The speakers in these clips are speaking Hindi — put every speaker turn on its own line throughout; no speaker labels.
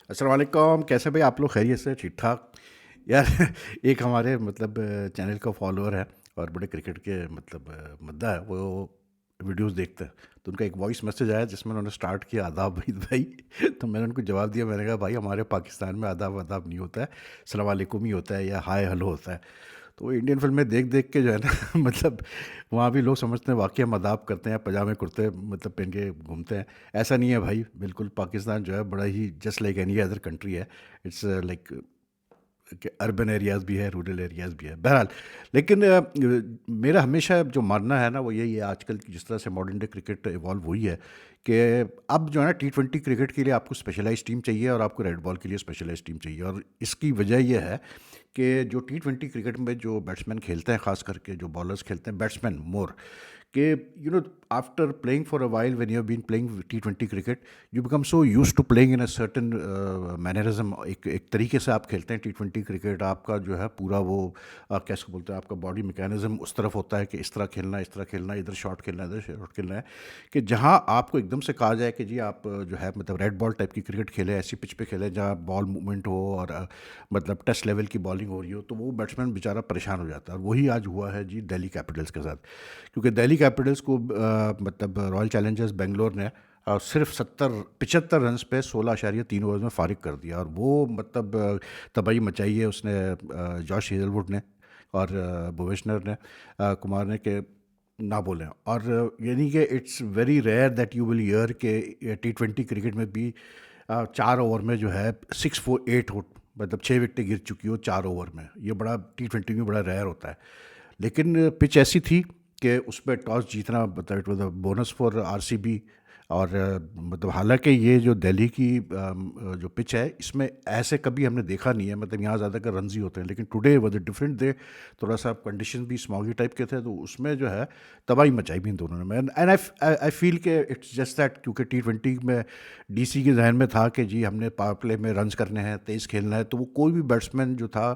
अस्सलाम वालेकुम, कैसे भाई आप लोग? खैरियत से ठीक ठाक यार? एक हमारे मतलब चैनल का फॉलोअर है और बड़े क्रिकेट के मतलब मुद्दा है वो वीडियोस देखते हैं। तो उनका एक वॉइस मैसेज आया जिसमें उन्होंने स्टार्ट किया आदाब भाई भाई। तो मैंने उनको जवाब दिया, मैंने कहा भाई हमारे पाकिस्तान में आदाब आदाब नहीं होता है, सलाम वालेकुम ही होता है या हाय हेलो होता है। तो वो इंडियन फिल्में देख देख के जो है ना मतलब वहाँ भी लोग समझते हैं वाकई मदाब करते हैं, पजामे कुर्ते मतलब पहन के घूमते हैं। ऐसा नहीं है भाई, बिल्कुल पाकिस्तान जो है बड़ा ही just like any other country है। इट्स लाइक कि अर्बन एरियाज़ भी है, रूरल एरियाज़ भी है, बहरहाल। लेकिन मेरा हमेशा जो मानना है ना वो यही है, आजकल की जिस तरह से मॉडर्न डे क्रिकेट इवॉल्व हुई है कि अब जो है ना T20 क्रिकेट के लिए आपको स्पेशलाइज टीम चाहिए और आपको रेड बॉल के लिए स्पेशलाइज टीम चाहिए। और इसकी वजह यह है कि जो T20 क्रिकेट में जो बैट्समैन खेलते हैं, ख़ास करके जो बॉलर्स खेलते हैं, बैट्समैन मोर कि after playing for a while when you have been playing T20 cricket, you become so used to playing in a certain mannerism. एक तरीके से आप खेलते हैं T20 क्रिकेट, आपका जो है पूरा वो कैसे बोलते हैं, आपका बॉडी मैकेनिज्म उस तरफ होता है कि इस तरह खेलना है, इस तरह खेलना है, इधर शॉट खेलना है, इधर शॉट खेलना है। कि जहाँ आपको एकदम से कहा जाए कि जी आप जो है मतलब रेड बॉल टाइप की क्रिकेट खेले, ऐसी पिच पे खेले जहाँ बॉल मूवमेंट हो और मतलब टेस्ट लेवल की बॉलिंग हो रही हो, तो वो बैट्समैन बेचारा परेशान हो जाता है। और वही आज हुआ है जी दिल्ली कैपिटल्स के साथ। क्योंकि दिल्ली कैपिटल्स को मतलब रॉयल चैलेंजर्स बेंगलोर ने सिर्फ 75 रन पे 16.3 ओवर में फारिग कर दिया। और वो मतलब तबाही मचाई है उसने, जॉश हेजलवुड ने और भुवनेश्वर ने, कुमार ने, के ना बोलें। और यानी कि it's very rare that you will hear के T20 क्रिकेट में भी 4 ओवर में जो है 6 4 8 हो, मतलब 6 विकेटें गिर चुकी हो 4 ओवर में। ये बड़ा T20 में बड़ा रेयर होता है। लेकिन पिच ऐसी थी कि उस पर टॉस जीतना मतलब it was a bonus for RCB. और मतलब हालांकि ये जो दिल्ली की जो पिच है इसमें ऐसे कभी हमने देखा नहीं है, मतलब यहाँ ज़्यादातर रन ही होते हैं। लेकिन टुडे वाज डिफरेंट डे, थोड़ा सा कंडीशन भी स्मॉगी टाइप के थे, तो उसमें जो है तबाही मचाई भी इन दोनों ने। मैं एंड आई फील के इट्स जस्ट दैट, क्योंकि T20 में डीसी के जहन में था कि जी हमने पावर प्ले में रन्स करने हैं, तेज़ खेलना है। तो वो कोई भी बैट्समैन जो था,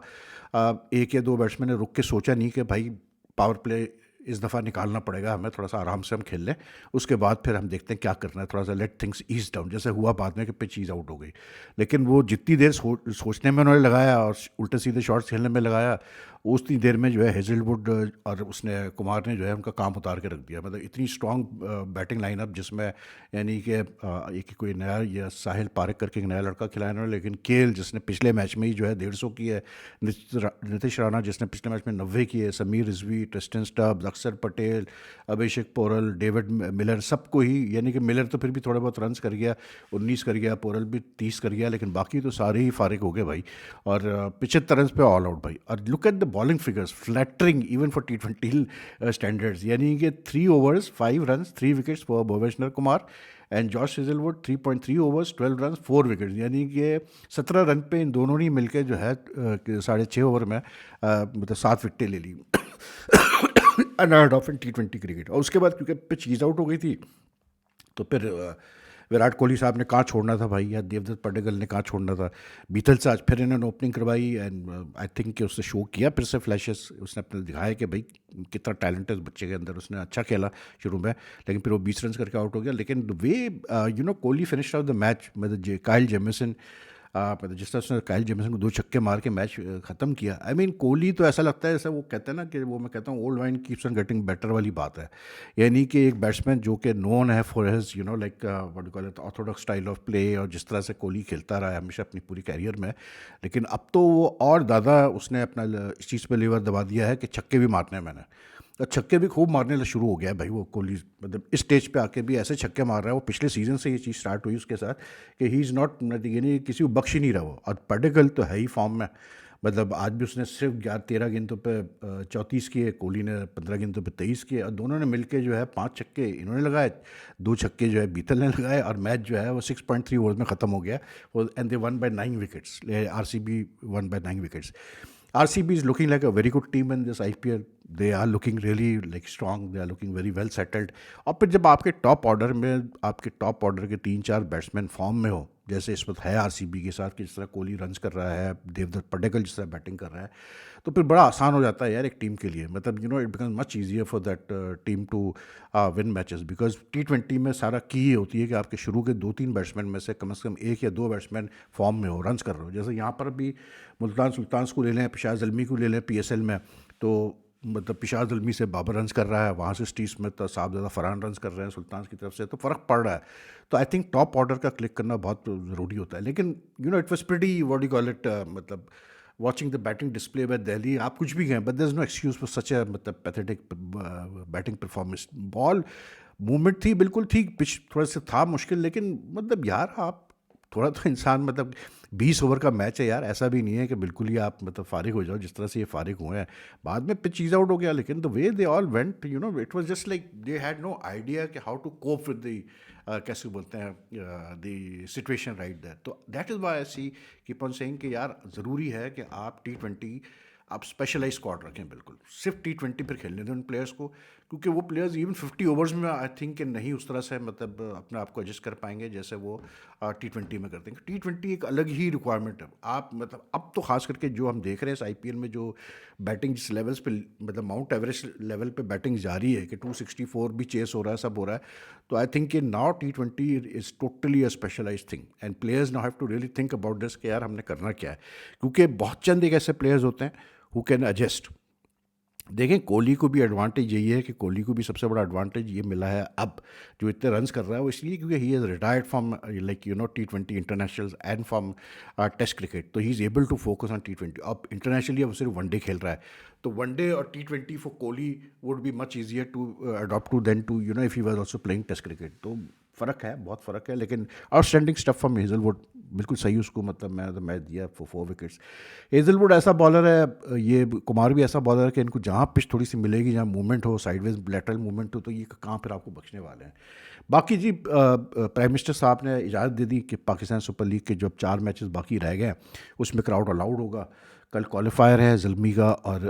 एक या दो बैट्समैन ने रुक के सोचा नहीं कि भाई पावर प्ले इस दफ़ा निकालना पड़ेगा हमें, थोड़ा सा आराम से हम खेल लें, उसके बाद फिर हम देखते हैं क्या करना है, थोड़ा सा लेट थिंग्स ईज डाउन। जैसे हुआ बाद में कि पिच ईज आउट हो गई। लेकिन वो जितनी देर सोचने में उन्होंने लगाया और उल्टे सीधे शॉट्स खेलने में लगाया, उतनी देर में जो है हेजलवुड और उसने कुमार ने जो है उनका काम उतार के रख दिया। मतलब इतनी स्ट्रॉन्ग बैटिंग लाइनअप जिसमें यानी कि एक कोई नया या साहिल पारिक करके एक नया लड़का खिलाया उन्होंने, लेकिन केएल जिसने पिछले मैच में ही जो है 150 की है, नीतीश राणा जिसने पिछले मैच में 90 की है, समीर रिजवी, ट्रिस्टन स्टब्स, अक्षर पटेल, अभिषेक पोरल, डेविड मिलर, सबको ही, यानी कि मिलर तो फिर भी थोड़े बहुत रन्स कर गया, 19 कर गया, पोरल भी 30 कर गया, लेकिन बाकी तो सारे ही फारिग हो गए भाई। और 75 रन पे ऑल आउट भाई। और look at the bowling figures, flattering even for T20 standards. यानी कि 3 overs 5 runs 3 wickets for Bhuvneshwar Kumar and Josh Hazlewood, 3.3 overs 12 runs 4 wickets। यानी कि 17 रन पे इन दोनों ने मिलकर जो है 6.5 ओवर में मतलब 7 विकेटें ले ली। अनहर्ड ऑफ इन T20 क्रिकेट। और उसके बाद क्योंकि पिच ईज आउट हो गई थी, तो फिर विराट कोहली साहब ने कहाँ छोड़ना था भाई, या देवदत्त पड्डीकल ने कहाँ छोड़ना था। बीतल से आज फिर इन्होंने ओपनिंग करवाई एंड आई थिंक कि उसने शो किया फिर से फ्लैशेस, उसने अपने दिखाया कि भाई कितना टैलेंट है उस बच्चे के अंदर। उसने अच्छा खेला शुरू में, लेकिन फिर वो 20 रन करके आउट हो गया। लेकिन way Kohli finish off the match मतलब काइल जेमिसन, मतलब जिस तरह उसने काइल जेमिसन को 2 छक्के मार के मैच ख़त्म किया। आई मीन कोहली तो ऐसा लगता है जैसे वो कहते हैं ना कि वो, मैं कहता हूँ old wine keeps on getting better वाली बात है। यानी कि एक बैट्समैन जो कि नोन है for his like what do call it Orthodox style of play, और जिस तरह से कोहली खेलता रहा है हमेशा अपनी पूरी कैरियर में। लेकिन अब तो वो और ज़्यादा उसने अपना इस चीज़ पे लीवर दबा दिया है कि छक्के भी मारने हैं मैंने। तो छक्के भी खूब मारने शुरू हो गया है भाई वो कोहली। मतलब इस स्टेज पे आके भी ऐसे छक्के मार रहा है। वो पिछले सीजन से ये चीज़ स्टार्ट हुई उसके साथ कि ही इज़ नॉट, यानी किसी को बख्श ही नहीं रहा वो। और पडिक्कल तो है ही फॉर्म में। मतलब आज भी उसने सिर्फ 13 गेंदों पे 34 किए, कोहली ने 15 गेंदों पे 23 किए, और दोनों ने मिलके जो है 5 छक्के इन्होंने लगाए, 2 छक्के जो है बीतल ने लगाए, और मैच जो है वो 6.3 ओवर में ख़त्म हो गया। And they one by 9 wickets, RCB one by 9 wickets. RCB is looking like a very good team in this IPL. They are looking really like strong. They are looking very well settled. और फिर जब आपके टॉप ऑर्डर के 3 4 बैट्समैन फॉर्म में हो, जैसे इस वक्त है आरसीबी के साथ, कि जिस तरह कोहली रन्स कर रहा है, देवदत्त पड्डीकल जिस तरह बैटिंग कर रहा है, तो फिर बड़ा आसान हो जाता है यार एक टीम के लिए। मतलब it becomes much easier for that team to win matches, because T20 में सारा की ये होती है कि आपके शुरू के 2-3 बैट्समैन में से कम एक या दो बैट्समैन फॉर्म में हो, रन्स कर रहे हो। जैसे यहाँ पर भी मुल्तान सुल्तान्स को ले लें, पिशार ज़ल्मी को ले लें PSL में, तो मतलब पिशार ज़ल्मी से बाबर रन्स कर रहा है, वहाँ से स्टीव स्मिथ और साहब ज़्यादा फरहान रन्स कर रहे हैं सुल्तान की तरफ से, तो फ़र्क पड़ रहा है। तो आई थिंक टॉप ऑर्डर का क्लिक करना बहुत ज़रूरी होता है। लेकिन it was pretty what you call it, मतलब watching the batting display by Delhi, आप कुछ भी कहें, but there's no excuse for such a मतलब pathetic batting performance. Ball movement थी, बिल्कुल ठीक, पिच थोड़ा सा था मुश्किल, लेकिन मतलब यार आप थोड़ा तो इंसान, मतलब 20 ओवर का मैच है यार, ऐसा भी नहीं है कि बिल्कुल ही आप मतलब फारिग हो जाओ जिस तरह से ये फारिग हुए हैं। बाद में पिच चीज़ आउट हो गया, लेकिन the way they all went, it was just like they had no idea कि how to cope with the कैसे बोलते हैं द सिचुएशन राइट दैट। तो that is why I see keep on saying कि यार ज़रूरी है कि आप T20 आप स्पेशलाइज स्क्वाड रखें, बिल्कुल सिर्फ T20 पर खेलने दें उन प्लेयर्स को, क्योंकि वो प्लेयर्स इवन 50 ओवर्स में आई थिंक कि नहीं उस तरह से मतलब अपने आप को एडजस्ट कर पाएंगे जैसे वो T20 में करते हैं। T20 एक अलग ही रिक्वायरमेंट है। आप मतलब अब तो खास करके जो हम देख रहे हैं इस IPL में, जो बैटिंग जिस लेवल्स पे मतलब माउंट एवरेस्ट लेवल पे बैटिंग जारी है कि 264 भी चेस हो रहा है, सब हो रहा है, तो आई थिंक कि now T20 is totally a specialize thing and players now have to really think about this कि यार हमने करना क्या है, क्योंकि बहुत चंद एक ऐसे प्लेयर्स होते हैं हु कैन एडजस्ट। देखें, कोहली को भी एडवांटेज यही है कि कोहली को भी सबसे बड़ा एडवांटेज ये मिला है अब जो इतने रन्स कर रहा है, वो इसलिए क्योंकि he is retired from like T20 internationals and from test cricket, तो he is able to focus on T20। अब इंटरनेशनली अब सिर्फ वनडे खेल रहा है, तो वनडे और T20 for Kohli would be much easier to adopt to than to if he was also playing test cricket. तो फ़र्क है, बहुत फ़र्क है, लेकिन आउटस्टैंडिंग स्टफ फ्रॉम हेजलवुड, बिल्कुल सही उसको, मतलब मैं तो मैच दिया फॉर 4 विकेट्स। हेजलवुड ऐसा बॉलर है, ये कुमार भी ऐसा बॉलर है कि इनको जहाँ पिच थोड़ी सी मिलेगी, जहाँ मूवमेंट हो, साइडवेज लेटरल मूवमेंट हो, तो ये कहाँ फिर आपको बख्शने वाले हैं। बाकी जी प्राइम मिनिस्टर साहब ने इजाज़त दे दी कि पाकिस्तान सुपर लीग के जो 4 मैचेस बाकी रह गए हैं उसमें क्राउड अलाउड होगा। कल क्वालिफायर है ज़ल्मी का और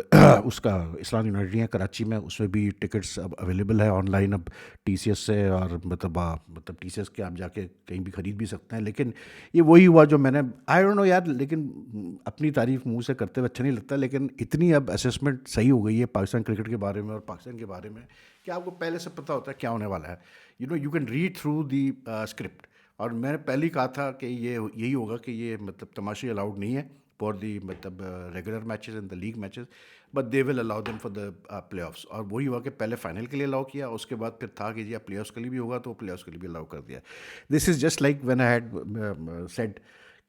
उसका इस्लाम यूनाइटेड है कराची में, उसमें भी टिकट्स अब अवेलेबल है ऑनलाइन अब TCS से, और मतलब TCS के आप जाके कहीं भी ख़रीद भी सकते हैं। लेकिन ये वही हुआ जो मैंने, आई डोंट नो यार, लेकिन अपनी तारीफ मुंह से करते हुए अच्छा नहीं लगता, लेकिन इतनी अब असेसमेंट सही हो गई है पाकिस्तान क्रिकेट के बारे में और पाकिस्तान के बारे में कि आपको पहले से पता होता है क्या होने वाला है। You can read through the script. और मैंने पहले ही कहा था कि ये यही होगा कि ये मतलब तमाशे अलाउड नहीं है फॉर दी मतलब regular matches and the league matches, but they will allow them for the playoffs. और वही हुआ कि पहले फाइनल के लिए अलाउ किया, उसके बाद फिर था कि जी आप प्लेऑफ्स के लिए भी होगा, तो प्लेऑफ्स के लिए भी अलाउ कर दिया। This is just like when I had said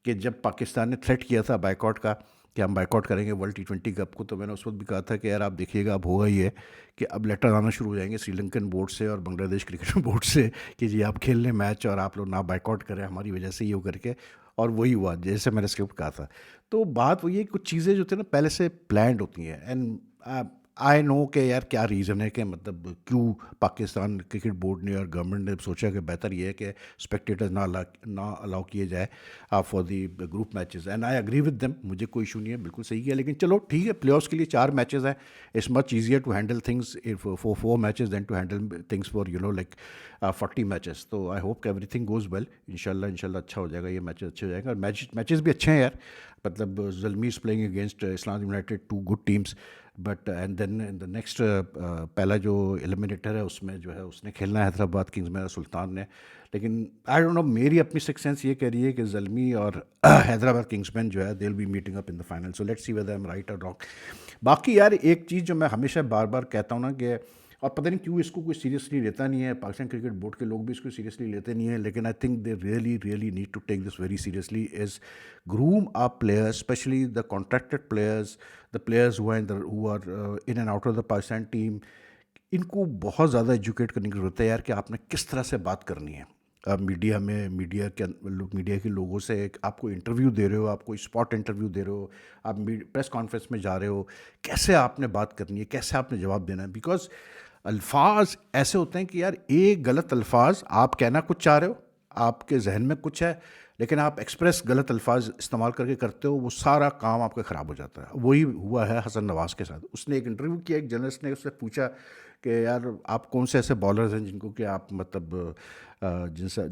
कि जब पाकिस्तान ने थ्रेट किया था बाइकआउट का कि हम बाइकआउट करेंगे वर्ल्ड T20 कप को, तो मैंने उस वक्त भी कहा था कि यार आप देखिएगा अब होगा ही है कि अब लेटर आना शुरू हो जाएंगे श्रीलंकन बोर्ड से और बांग्लादेश क्रिकेट बोर्ड से कि जी आप खेल लें मैच और आप लोग ना बाइकआउट करें हमारी वजह से, ये हो करके। और वही हुआ जैसे मैंने स्क्रिप्ट कहा था। तो बात वही है, कुछ चीज़ें जो थी ना पहले से प्लान्ड होती हैं, एंड आई नो कि यार क्या रीज़न है कि मतलब क्यों पाकिस्तान क्रिकेट बोर्ड ने और गवर्नमेंट ने सोचा कि बेहतर ये है कि स्पेक्टेटर्स ना अलाउ किए जाए for the group matches, and I agree with them, मुझे कोई इशू नहीं है, बिल्कुल सही किया। लेकिन चलो ठीक है, प्लेऑफ्स के लिए 4 मैचेस हैं, it's much easier to handle things for 4 matches than to handle things for like 40 matches. तो आई होप कि एवरीथिंग गोज़ वेल, इंशाल्लाह अच्छा हो जाएगा, ये मैचेस अच्छे हो जाएंगे। और मैचेस भी अच्छे हैं यार, मतलब Zalmi is playing against Islamabad United, 2 good teams, but and then in the next पहला जो एलिमिनेटर है उसमें जो है उसने खेलना है हैदराबाद किंग्स में, सुल्तान ने। लेकिन आई डोंट नो, मेरी अपनी सिक्स सेंस ये कह रही है कि ज़ल्मी और हैदराबाद किंग्समैन जो है they will be meeting up in the final, so let's see whether I am right और रॉन्ग। बाकी यार एक चीज़ जो मैं हमेशा बार बार कहता हूँ ना कि, और पता नहीं क्यों इसको कोई सीरियसली लेता नहीं है, पाकिस्तान क्रिकेट बोर्ड के लोग भी इसको सीरियसली लेते नहीं है, लेकिन I think they really need to take this very seriously, is groom our players, specially the contracted players, the players who are in and out of the Pakistan team. इनको बहुत ज़्यादा एजुकेट करने की ज़रूरत है यार कि आपने किस तरह से बात करनी है। आप मीडिया के लोगों से आपको इंटरव्यू दे रहे हो, आप कोई स्पॉट इंटरव्यू दे रहे हो, आप प्रेस कॉन्फ्रेंस में जा रहे हो, कैसे आपने बात करनी है, कैसे आपने जवाब देना है। बिकॉज अल्फाज ऐसे होते हैं कि यार एक गलत अल्फाज आप कहना कुछ चाह रहे हो, आपके जहन में कुछ है, लेकिन आप एक्सप्रेस गलत अल्फाज इस्तेमाल करके करते हो, वो सारा काम आपका ख़राब हो जाता है। वही हुआ है हसन नवाज़ के साथ। उसने एक इंटरव्यू किया, एक जर्नलिस्ट ने उससे पूछा कि यार आप कौन से ऐसे बॉलर्स हैं जिनको कि आप मतलब जिनसे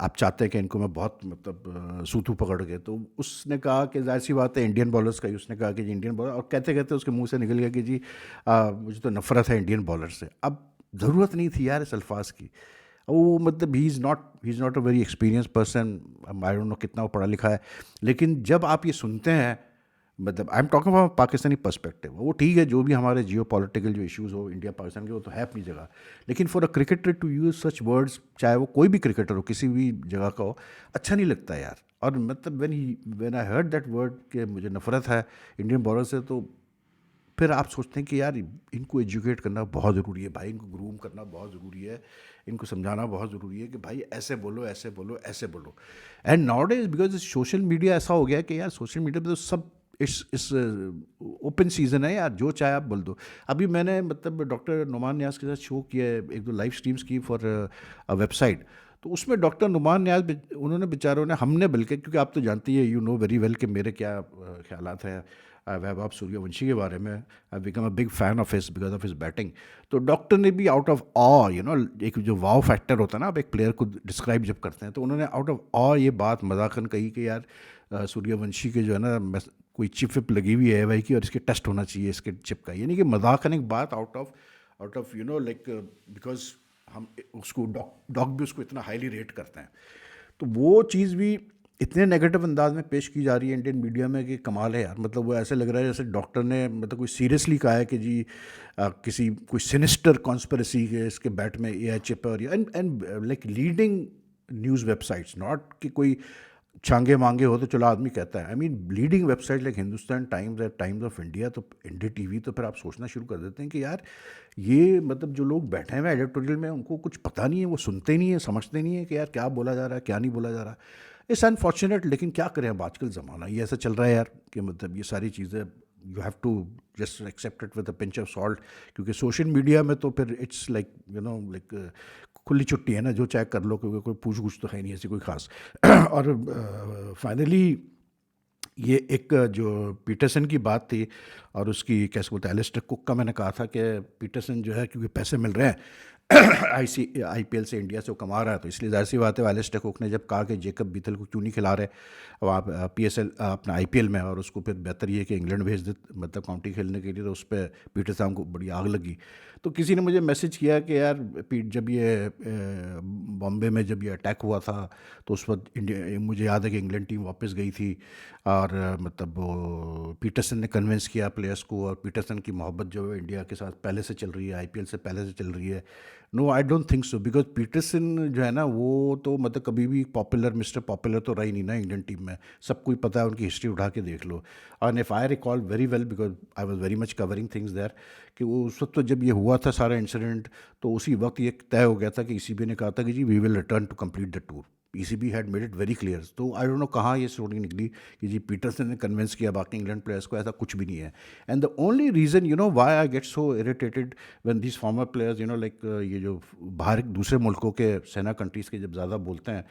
आप चाहते हैं कि इनको मैं बहुत मतलब सूतू पकड़ के। तो उसने कहा कि जाहिर सी बात है इंडियन बॉलर्स का ही। उसने कहा कि जी इंडियन बॉलर, और कहते कहते उसके मुंह से निकल गया कि जी मुझे तो नफ़रत है इंडियन बॉलर से। अब ज़रूरत नहीं थी यार इस अल्फाज की। वो मतलब he is not a very experience person. I don't know कितना वो पढ़ा लिखा है, लेकिन जब आप ये सुनते हैं, मतलब I am talking from Pakistani perspective, वो ठीक है जो भी हमारे जियो पॉलिटिकल जो इश्यूज़ हो इंडिया पाकिस्तान के, वो तो है अपनी जगह। लेकिन for a cricketer to use such words, चाहे वो कोई भी क्रिकेटर हो किसी भी जगह का हो, अच्छा नहीं लगता यार। और मतलब when I heard that word कि मुझे नफरत है इंडियन बॉलर से, तो फिर आप सोचते हैं कि यार इनको एजुकेट करना बहुत ज़रूरी है भाई, इनको ग्रूम करना बहुत ज़रूरी है, इनको समझाना बहुत ज़रूरी है कि भाई ऐसे बोलो, ऐसे बोलो, ऐसे बोलो। And now days because social media ऐसा हो गया कि यार सोशल मीडिया पे तो सब इस ओपन सीजन है यार, जो चाहे आप बोल दो। अभी मैंने मतलब डॉक्टर नुमान न्याज के साथ शो किया है, एक दो लाइव स्ट्रीम्स की फॉर वेबसाइट। तो उसमें डॉक्टर नुमान न्याज उन्होंने बेचारों ने, हमने बल्कि, क्योंकि आप तो जानती है, यू नो वेरी वेल कि मेरे क्या ख्यालात हैं वैभव सूर्यवंशी के बारे में। I become a big fan of his because of his batting. तो डॉक्टर ने भी out of oh, you know, एक जो वाव फैक्टर होता है ना, आप एक प्लेयर को डिस्क्राइब जब करते हैं, तो उन्होंने आउट ऑफ ऑ ये बात मजाकन कही कि यार सूर्यवंशी के जो है ना कोई चिप विप लगी हुई है भाई की, और इसके टेस्ट होना चाहिए इसके चिप का। यानी कि मजाकन एक बात out of you know like, because हम उसको डॉग भी उसको इतना हाईली रेट करते हैं। तो वो चीज़ भी इतने नेगेटिव अंदाज में पेश की जा रही है इंडियन मीडिया में कि कमाल है यार। मतलब वो ऐसे लग रहा है जैसे डॉक्टर ने मतलब कोई सीरियसली कहा है कि जी किसी कोई सिनिस्टर कॉन्स्पिरेसी के इसके बैट में एआई चिप है। और and like leading news websites, not कि कोई छांगे मांगे हो तो चलो आदमी कहता है, I mean leading website like Hindustan times या टाइम्स ऑफ इंडिया, तो इंडिया टीवी, तो फिर आप सोचना शुरू कर देते हैं कि यार ये मतलब जो लोग बैठे हुए हैं एडिटोरियल में, उनको कुछ पता नहीं है, वो सुनते नहीं है, समझते नहीं है कि यार क्या बोला जा रहा है, क्या नहीं बोला जा रहा। इट्स अनफॉर्चुनेट, लेकिन क्या करें, अब आजकल ज़माना ये ऐसा चल रहा है यार कि मतलब ये सारी चीज़ें you have to just accept it with a pinch of salt. क्योंकि सोशल मीडिया में तो फिर it's like you know like खुली छुट्टी है ना, जो चाहे कर लो, क्योंकि कोई पूछ गुछ तो है नहीं ऐसी कोई खास। और फाइनली ये एक जो पीटरसन की बात थी, और उसकी कैसे बोलते हैं एलिस्टर कुक का, मैंने कहा था कि पीटरसन जो है क्योंकि पैसे मिल रहे हैं आईपीएल से, इंडिया से वो कमा रहा है, तो इसलिए जाहिर सी बात है एलिस्टर कुक ने जब कहा कि जेकब बीथल को क्यों नहीं खिला रहे अब आप पीएसएल अपना आईपीएल में, और उसको फिर बेहतर ये कि इंग्लैंड भेज दे मतलब काउंटी खेलने के लिए, तो उस पर पीटरसन को बड़ी आग लगी। तो किसी ने मुझे मैसेज किया कि यार जब ये बॉम्बे में जब ये अटैक हुआ था, तो उस वक्त इंडिया, मुझे याद है कि इंग्लैंड टीम वापस गई थी, और मतलब वो पीटरसन ने कन्विंस किया प्लेयर्स को, और पीटरसन की मोहब्बत जो है इंडिया के साथ पहले से चल रही है, आईपीएल से पहले से चल रही है। No I don't think so, because Pietersen जो है ना वो तो मतलब कभी भी पॉपुलर मिस्टर पॉपुलर तो रही नहीं ना इंडियन टीम में, सब कुछ पता है, उनकी हिस्ट्री उठा के देख लो। और if I recall very well, because I was very much covering things there, कि वो उस वक्त तो जब ये हुआ था सारा इंसिडेंट, तो उसी वक्त ये तय हो गया था कि ईसीबी ने कहा था कि जी we will return to complete the tour. ECB had made it very clear. तो आई डोंट नो कहाँ ये स्टोरी निकली कि जी पीटरसन ने कन्विंस किया बाकी इंग्लैंड प्लेयर्स को, ऐसा कुछ भी नहीं है। And the only reason you know why I get so irritated when these farmer players you know like, ये जो बाहर दूसरे मुल्कों के सेना कंट्रीज़ के जब ज़्यादा बोलते हैं,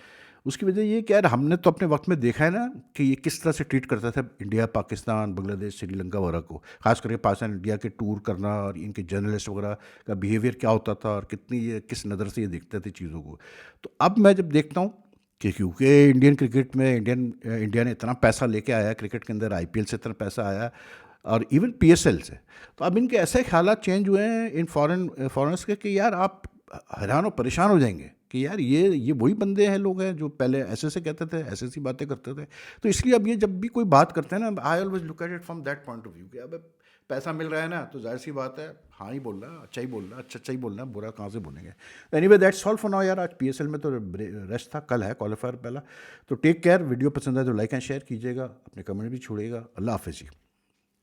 उसकी वजह ये कि यार हमने तो अपने वक्त में देखा है ना कि ये किस तरह से ट्रीट करता था इंडिया, पाकिस्तान, बांग्लादेश, श्रीलंका वगैरह को, खास करके पाकिस्तान इंडिया के टूर करना, और इनके जर्नलिस्ट वगैरह का बिहेवियर क्या होता था, और कितनी ये किस नज़र से ये देखते थे चीज़ों को। तो अब मैं जब देखता हूँ कि क्योंकि इंडियन क्रिकेट में इंडिया ने इतना पैसा लेके आया क्रिकेट के अंदर, आईपीएल से इतना पैसा आया, और इवन पीएसएल से, तो अब इनके ऐसे हालात चेंज हुए हैं इन फॉरेनर्स के कि यार आप हैरान और परेशान हो जाएंगे कि यार ये वही बंदे हैं, लोग हैं जो पहले ऐसे से कहते थे, ऐसे सी बातें करते थे। तो इसलिए अब ये जब भी कोई बात करते हैं ना, I always look at it from that point of view कि अब पैसा मिल रहा है ना, तो जाहिर सी बात है हाँ ही बोल रहा है, अच्छा ही बोल रहा है, अच्छा ही बोल रहा है, बुरा कहाँ से बोलेंगे। Anyway that's all for now यार। आज पीएसएल में तो रेस्ट था, कल है क्वालिफायर पहला। तो टेक केयर, वीडियो पसंद आए तो लाइक एंड शेयर कीजिएगा, अपने कमेंट भी छोड़िएगा। अल्लाह हाफिज़ जी।